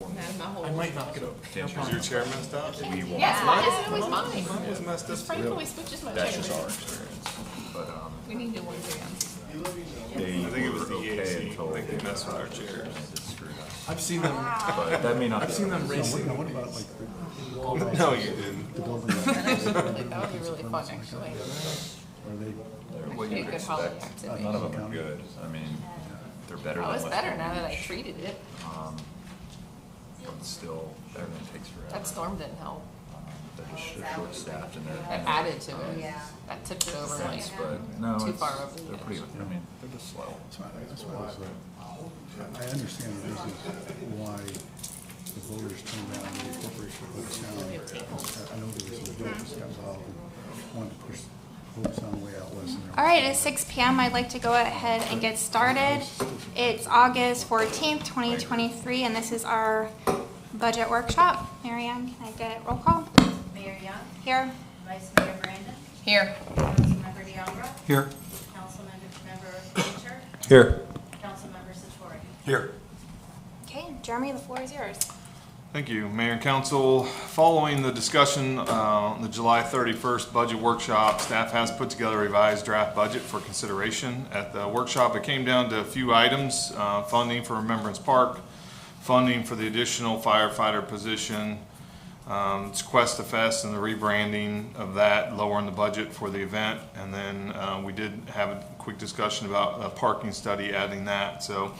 I might knock it over. Is your chair messed up? Yes, mine isn't always mine. Mine was messed up. Frank always switches my That's chair. just our experience. But We need new ones again. I think it was the EAC. I think they messed with our chairs. I've seen them. But that may not. I've seen them racing. What about like No, you didn't. the building? That would be really fun, actually. Are they? What Be you a would good holiday expect. activity. None of them are good. I mean, they're better Oh, than it's what better now that I treated it. But still, everything takes forever. That storm didn't help. They're just short-staffed and That added to it. That tipped it over like but no, too it's, far over the they're pretty. edge. I mean, they're just slow. That's why I understand the reasons why the voters turned down the corporation for the town. I know there was some voters got involved and wanted to push votes on the way out west. All right, it's 6 p.m. I'd like to go ahead and get started. It's August 14th, 2023, and this is our budget workshop. Marianne, can I get roll call? Mayor Young, Here. Vice Mayor Brandon, Here. Councilmember DeAndra, Here. Councilmember Fincher, Here. Councilmember Satori. Here. Okay, Jeremy, the floor is yours. Thank you, Mayor and Council. Following the discussion on the July 31st budget workshop, staff has put together a revised draft budget for consideration. At the workshop, it came down to a few items: funding for Remembrance Park, funding for the additional firefighter position, it's Quest Fest and the rebranding of that, lowering the budget for the event, and then we did have a quick discussion about a parking study, adding that. So,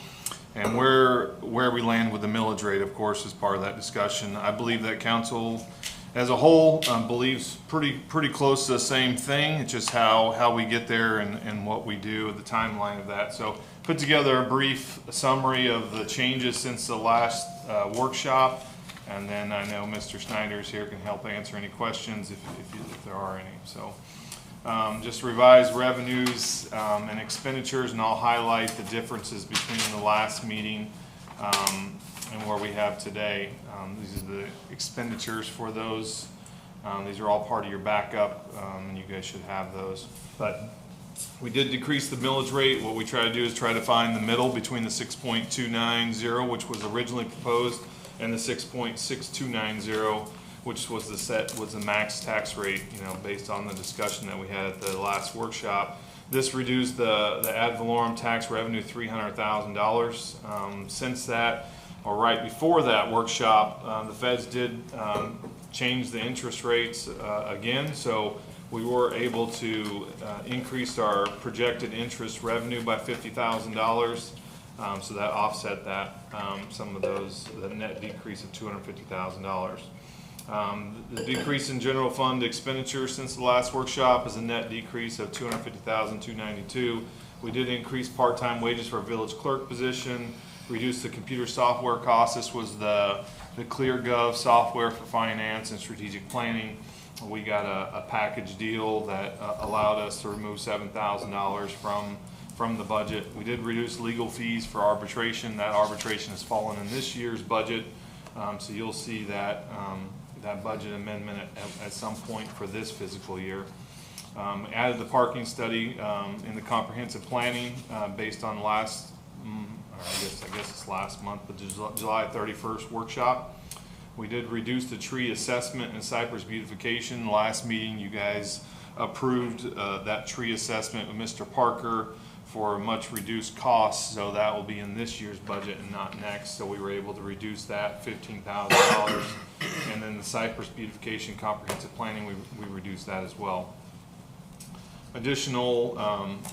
and where we land with the millage rate, of course, is part of that discussion. I believe that council as a whole believes pretty close to the same thing. It's just how we get there and what we do, the timeline of that. So put together a brief summary of the changes since the last workshop, and then I know Mr. Snyder's here, can help answer any questions if there are any. So just revised revenues and expenditures, and I'll highlight the differences between the last meeting and where we have today. These are the expenditures for those. These are all part of your backup, and you guys should have those. But we did decrease the millage rate. What we try to do is try to find the middle between the 6.290, which was originally proposed, and the 6.6290, which was the max tax rate, based on the discussion that we had at the last workshop. This reduced the ad valorem tax revenue $300,000. Since that, or right before that workshop, the feds did change the interest rates again, so we were able to increase our projected interest revenue by $50,000. So that offset that, some of the net decrease of $250,000. The decrease in general fund expenditures since the last workshop is a net decrease of $250,292. We did increase part-time wages for a village clerk position, reduce the computer software costs. This was the ClearGov software for finance and strategic planning. We got a package deal that allowed us to remove $7,000 from the budget. We did reduce legal fees for arbitration. That arbitration has fallen in this year's budget, so you'll see that that budget amendment at some point for this fiscal year. Added the parking study in the comprehensive planning based on last, I guess it's last month, but the July 31st workshop. We did reduce the tree assessment and cypress beautification. Last meeting, you guys approved that tree assessment with Mr. Parker for a much reduced cost, so that will be in this year's budget and not next. So we were able to reduce that $15,000, and then the cypress beautification comprehensive planning, we reduced that as well. Additional,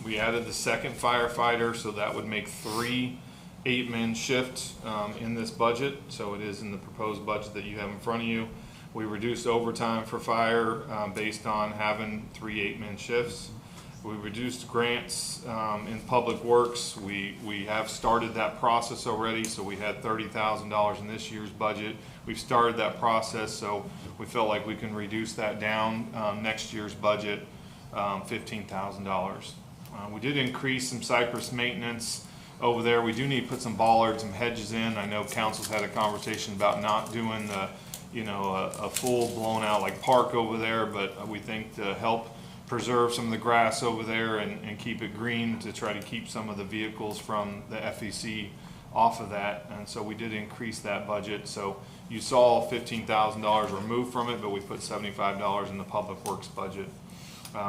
we added the second firefighter, so that would make 3 8-man shifts in this budget. So it is in the proposed budget that you have in front of you. We reduced overtime for fire based on having 3 8-man shifts. We reduced grants in public works. We have started that process already, so we had $30,000 in this year's budget. We've started that process, so we felt like we can reduce that down next year's budget, $15,000. We did increase some cypress maintenance over there. We do need to put some bollards and hedges in. I know council's had a conversation about not doing the, a full blown out like park over there, but we think to help preserve some of the grass over there and keep it green, to try to keep some of the vehicles from the FEC off of that, and so we did increase that budget. So you saw $15,000 removed from it, but we put $75 in the Public Works budget.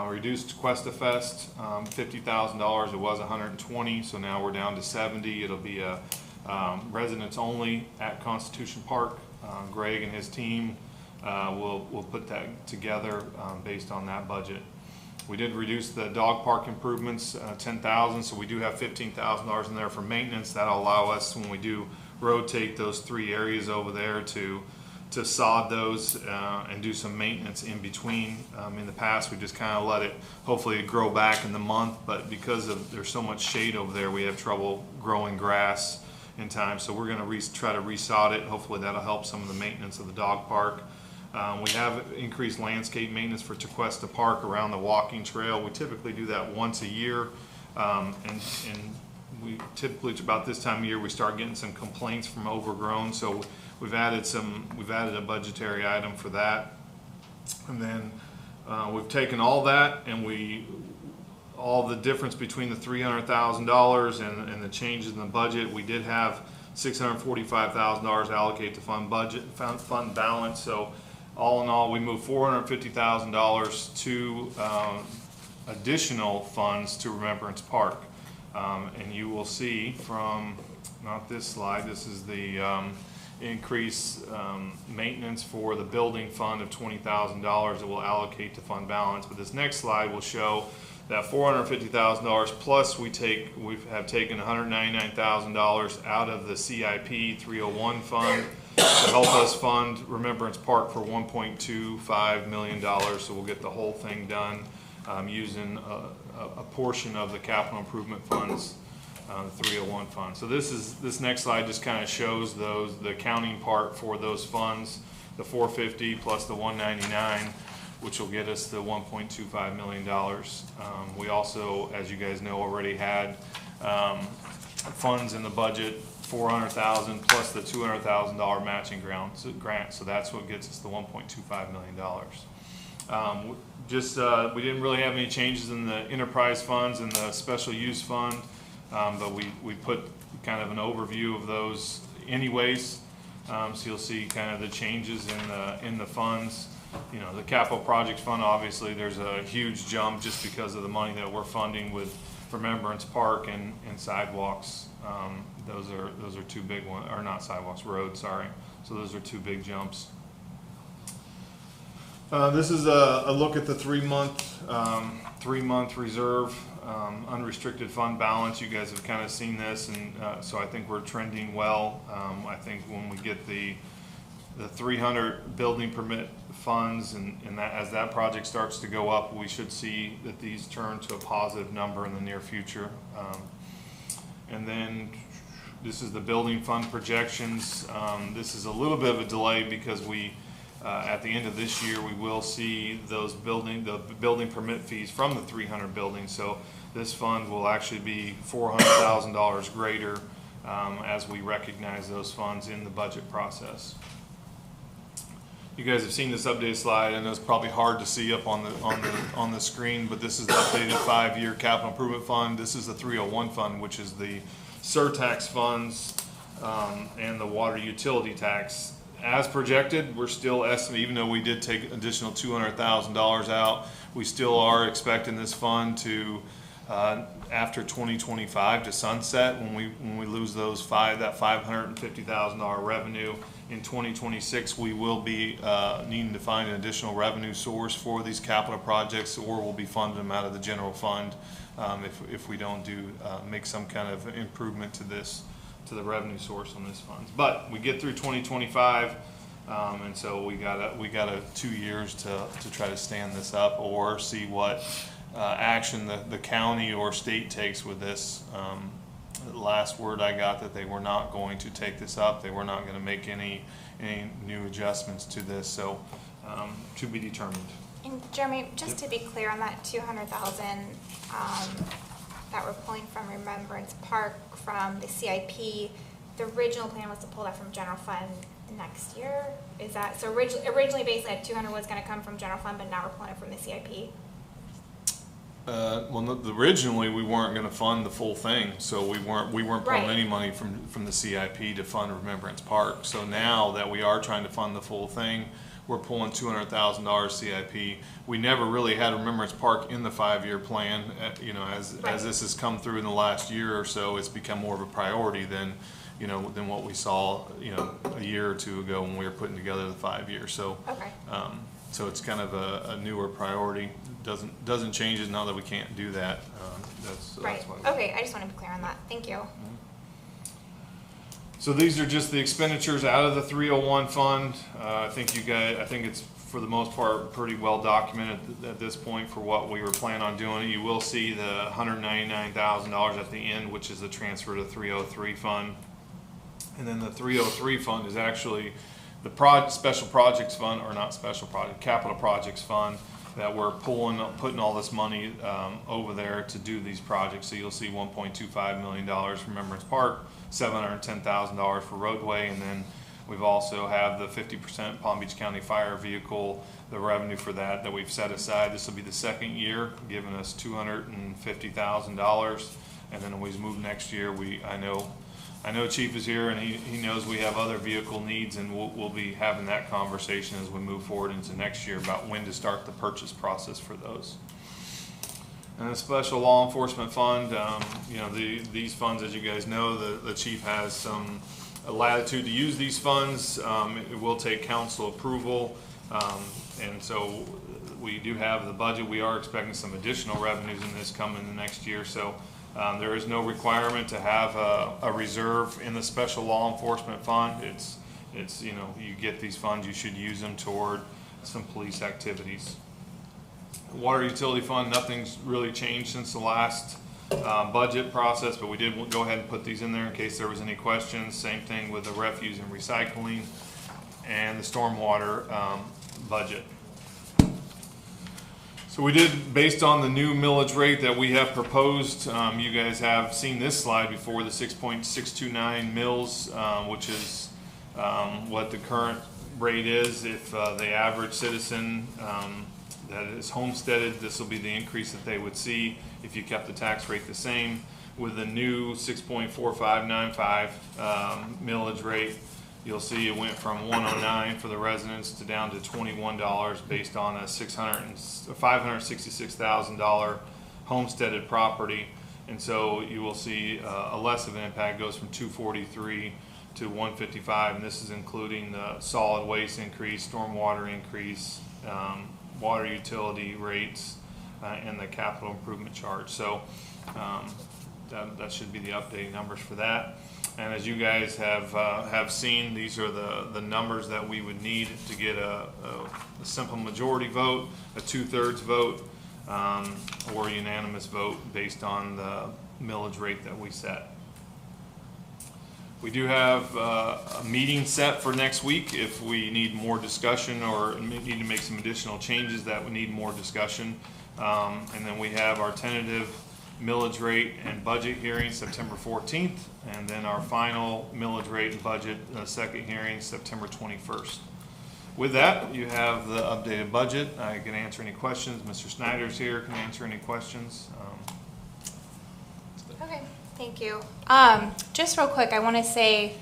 Reduced Cuesta Fest, $50,000. It was $120, so now we're down to $70. It'll be a residents only at Constitution Park. Greg and his team will put that together based on that budget. We did reduce the dog park improvements, $10,000, so we do have $15,000 in there for maintenance. That'll allow us, when we do rotate those 3 areas over there, to sod those and do some maintenance in between. In the past, we just kind of let it hopefully grow back in the month, but because there's so much shade over there, we have trouble growing grass in time. So we're going to try to resod it. Hopefully that'll help some of the maintenance of the dog park. We have increased landscape maintenance for Tequesta Park around the walking trail. We typically do that once a year, and we typically, it's about this time of year, we start getting some complaints from overgrown. So we've added a budgetary item for that, and then we've taken all that, and all the difference between the $300,000 and the changes in the budget. We did have $645,000 allocated to fund balance. So all in all, we moved $450,000 to additional funds to Remembrance Park. And you will see from, not this slide, this is the increase maintenance for the building fund of $20,000 that will allocate to fund balance. But this next slide will show that $450,000 plus we have taken $199,000 out of the CIP 301 fund to help us fund Remembrance Park for $1.25 million. So we'll get the whole thing done using a portion of the capital improvement funds, the 301 fund. So this next slide just kind of shows the accounting part for those funds, the 450 plus the 199, which will get us the $1.25 million. We also, as you guys know, already had funds in the budget, $400,000 plus the $200,000 matching grant. So that's what gets us the $1.25 million. We didn't really have any changes in the enterprise funds and the special use fund, but we put kind of an overview of those anyways. So you'll see kind of the changes in the funds. You know, the capital projects fund, obviously there's a huge jump just because of the money that we're funding with Remembrance Park and sidewalks. Those are two big ones, or not sidewalks, roads, sorry. So those are two big jumps. This is a look at the three-month reserve unrestricted fund balance. You guys have kind of seen this, and so I think we're trending well. I think when we get the 300 building permit funds, and that as that project starts to go up, we should see that these turn to a positive number in the near future. And then this is the building fund projections. This is a little bit of a delay because at the end of this year, we will see the building permit fees from the 300 buildings. So this fund will actually be $400,000 greater as we recognize those funds in the budget process. You guys have seen this updated slide, and it's probably hard to see up on the screen, but this is the updated 5-year capital improvement fund. This is the 301 fund, which is the surtax funds and the water utility tax. As projected, we're still estimating, even though we did take additional $200,000 out, we still are expecting this fund to, after 2025, to sunset when we lose that $550,000 revenue. In 2026, we will be needing to find an additional revenue source for these capital projects, or we'll be funding them out of the general fund if we don't make some kind of improvement to the revenue source on this fund. But we get through 2025, and so we got 2 years to try to stand this up or see what action the county or state takes with this. The last word I got that they were not going to take this up. They were not going to make any new adjustments to this. So to be determined. And Jeremy, just to be clear on that $200,000 that we're pulling from Remembrance Park from the CIP, the original plan was to pull that from general fund next year. Is that so? Originally, basically, $200 was going to come from general fund, but now we're pulling it from the CIP. Well, originally, we weren't gonna fund the full thing, so we weren't pulling Right. any money from the CIP to fund Remembrance Park. So now that we are trying to fund the full thing, we're pulling $200,000 CIP. We never really had Remembrance Park in the 5-year plan, you know, as Right. this has come through in the last year or so, it's become more of a priority than, you know, than what we saw, you know, a year or two ago when we were putting together the 5 years. So, Okay. so it's kind of a newer priority. Doesn't change it now that we can't do that. Right, That's why we- okay, I just want to be clear on that, thank you. So these are just the expenditures out of the 301 fund. I think it's for the most part pretty well documented at this point for what we were planning on doing. You will see the $199,000 at the end, which is the transfer to 303 fund. And then the 303 fund is actually the special projects fund, or not special project, capital projects fund, that we're putting all this money over there to do these projects. So you'll see $1.25 million for Remembrance Park, $710,000 for roadway, and then we've also have the 50% Palm Beach County Fire Vehicle, the revenue for that we've set aside. This will be the second year, giving us $250,000, and then when we move next year, I know Chief is here, and he knows we have other vehicle needs, and we'll be having that conversation as we move forward into next year about when to start the purchase process for those. And the Special Law Enforcement Fund, you know, these funds, as you guys know, the Chief has some latitude to use these funds. It will take council approval, and so we do have the budget. We are expecting some additional revenues in this coming in the next year, so there is no requirement to have a reserve in the Special Law Enforcement Fund. It's you know, you get these funds, you should use them toward some police activities. Water Utility Fund, nothing's really changed since the last budget process, but we did go ahead and put these in there in case there was any questions. Same thing with the refuse and recycling and the stormwater budget. So we did, based on the new millage rate that we have proposed, you guys have seen this slide before, the 6.629 mils, which is what the current rate is. If the average citizen that is homesteaded, this will be the increase that they would see if you kept the tax rate the same. With the new 6.4595 millage rate, you'll see it went from $109 for the residents to down to $21 based on a $566,000 homesteaded property. And so you will see a less of an impact, goes from $243 to $155, and this is including the solid waste increase, stormwater increase, water utility rates, and the capital improvement charge. So that should be the updated numbers for that. And as you guys have seen, these are the numbers that we would need to get a simple majority vote, a 2/3 vote, or a unanimous vote based on the millage rate that we set. We do have a meeting set for next week if we need more discussion or need to make some additional changes that would need more discussion. And then we have our tentative millage rate and budget hearing September 14th, and then our final millage rate and budget second hearing September 21st. With that, you have the updated budget. I can answer any questions. Mr. Snyder's here, can answer any questions. Okay, thank you. Just real quick, I want to say,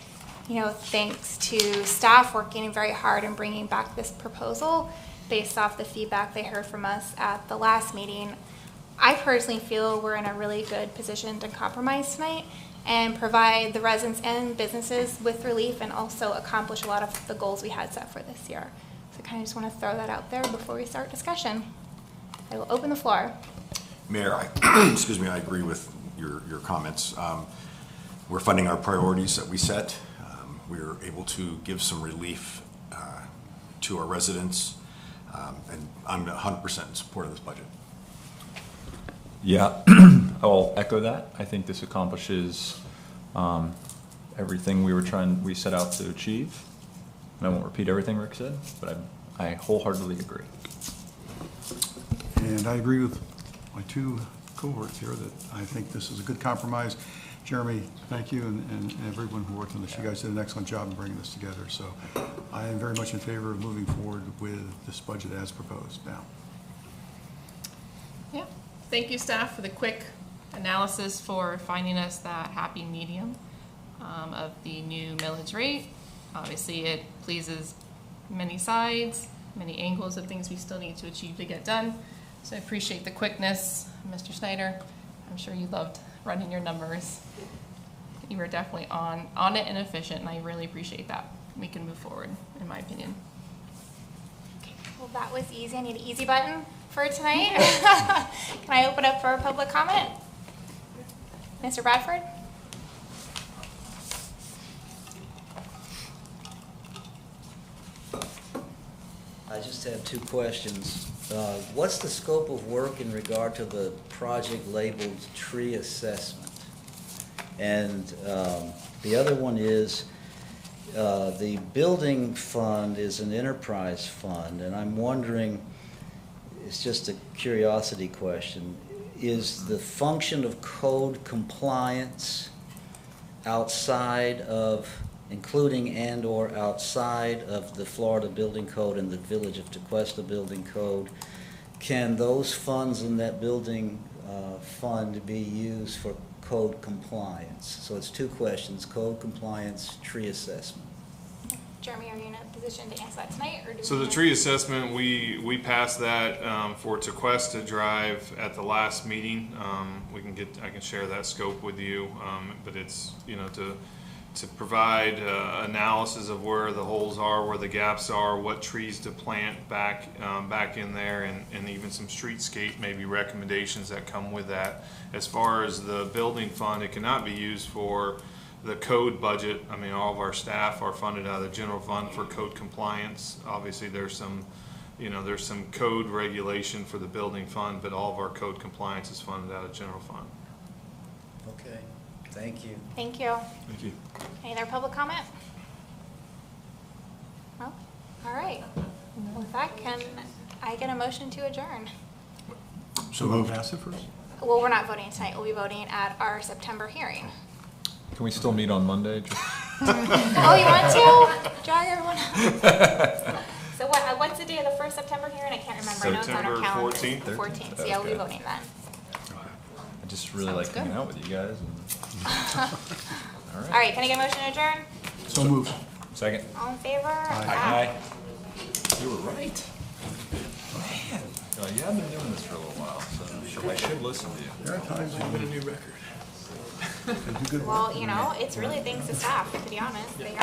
you know, thanks to staff working very hard in bringing back this proposal based off the feedback they heard from us at the last meeting. I personally feel we're in a really good position to compromise tonight and provide the residents and businesses with relief and also accomplish a lot of the goals we had set for this year. So I kind of just want to throw that out there before we start discussion. I will open the floor. Mayor, excuse me, I agree with your comments. We're funding our priorities that we set. We're able to give some relief to our residents, and I'm 100% in support of this budget. Yeah, I'll echo that. I think this accomplishes everything we set out to achieve. And I won't repeat everything Rick said, but I wholeheartedly agree. And I agree with my two cohorts here that I think this is a good compromise. Jeremy, thank you, and everyone who worked on this. You guys did an excellent job in bringing this together. So I am very much in favor of moving forward with this budget as proposed now. Yeah. thank you, staff, for the quick analysis for finding us that happy medium of the new millage rate. Obviously, it pleases many sides, many angles of things we still need to achieve to get done. So I appreciate the quickness, Mr. Snyder. I'm sure you loved running your numbers. You were definitely on it and efficient, and I really appreciate that. We can move forward, in my opinion. Well, that was easy. I need an easy button for tonight. Can I open up for public comment? Mr. Bradford? I just have two questions. What's the scope of work in regard to the project labeled tree assessment? And the other one is, the building fund is an enterprise fund, and I'm wondering, it's just a curiosity question, is the function of code compliance outside of, including and/or outside of the Florida Building Code and the Village of Tequesta Building Code, can those funds in that building fund be used for code compliance? So it's two questions: code compliance, tree assessment. Jeremy, are you in a position to answer that tonight, or do So we the tree assessment, we passed that for Tequesta Drive at the last meeting. I can share that scope with you, but it's, to provide analysis of where the holes are, where the gaps are, what trees to plant back in there, and even some streetscape maybe recommendations that come with that. As far as the building fund, it cannot be used for the code budget. I mean, all of our staff are funded out of the general fund for code compliance. Obviously, there's some code regulation for the building fund, but all of our code compliance is funded out of general fund. Okay, thank you. Thank you. Thank you. Any other public comment? No? All right. With that, can I get a motion to adjourn? So we'll pass it first? Well, we're not voting tonight. We'll be voting at our September hearing. Can we still meet on Monday? Just Oh, you want to? Drag everyone up. So what's the day of the first September hearing? I can't remember. I know it's on our September calendar. 14th. The 14th. So yeah, we'll be Okay. voting then. I just really Sounds like hanging good. out with you guys. All right, can I get a motion to adjourn? So moved. Second. All in favor? Aye. You were right. Man, yeah, I've been doing this for a little while, so I should listen to you. There are times when you do good work. Well, it's really thanks to staff, to be honest. They are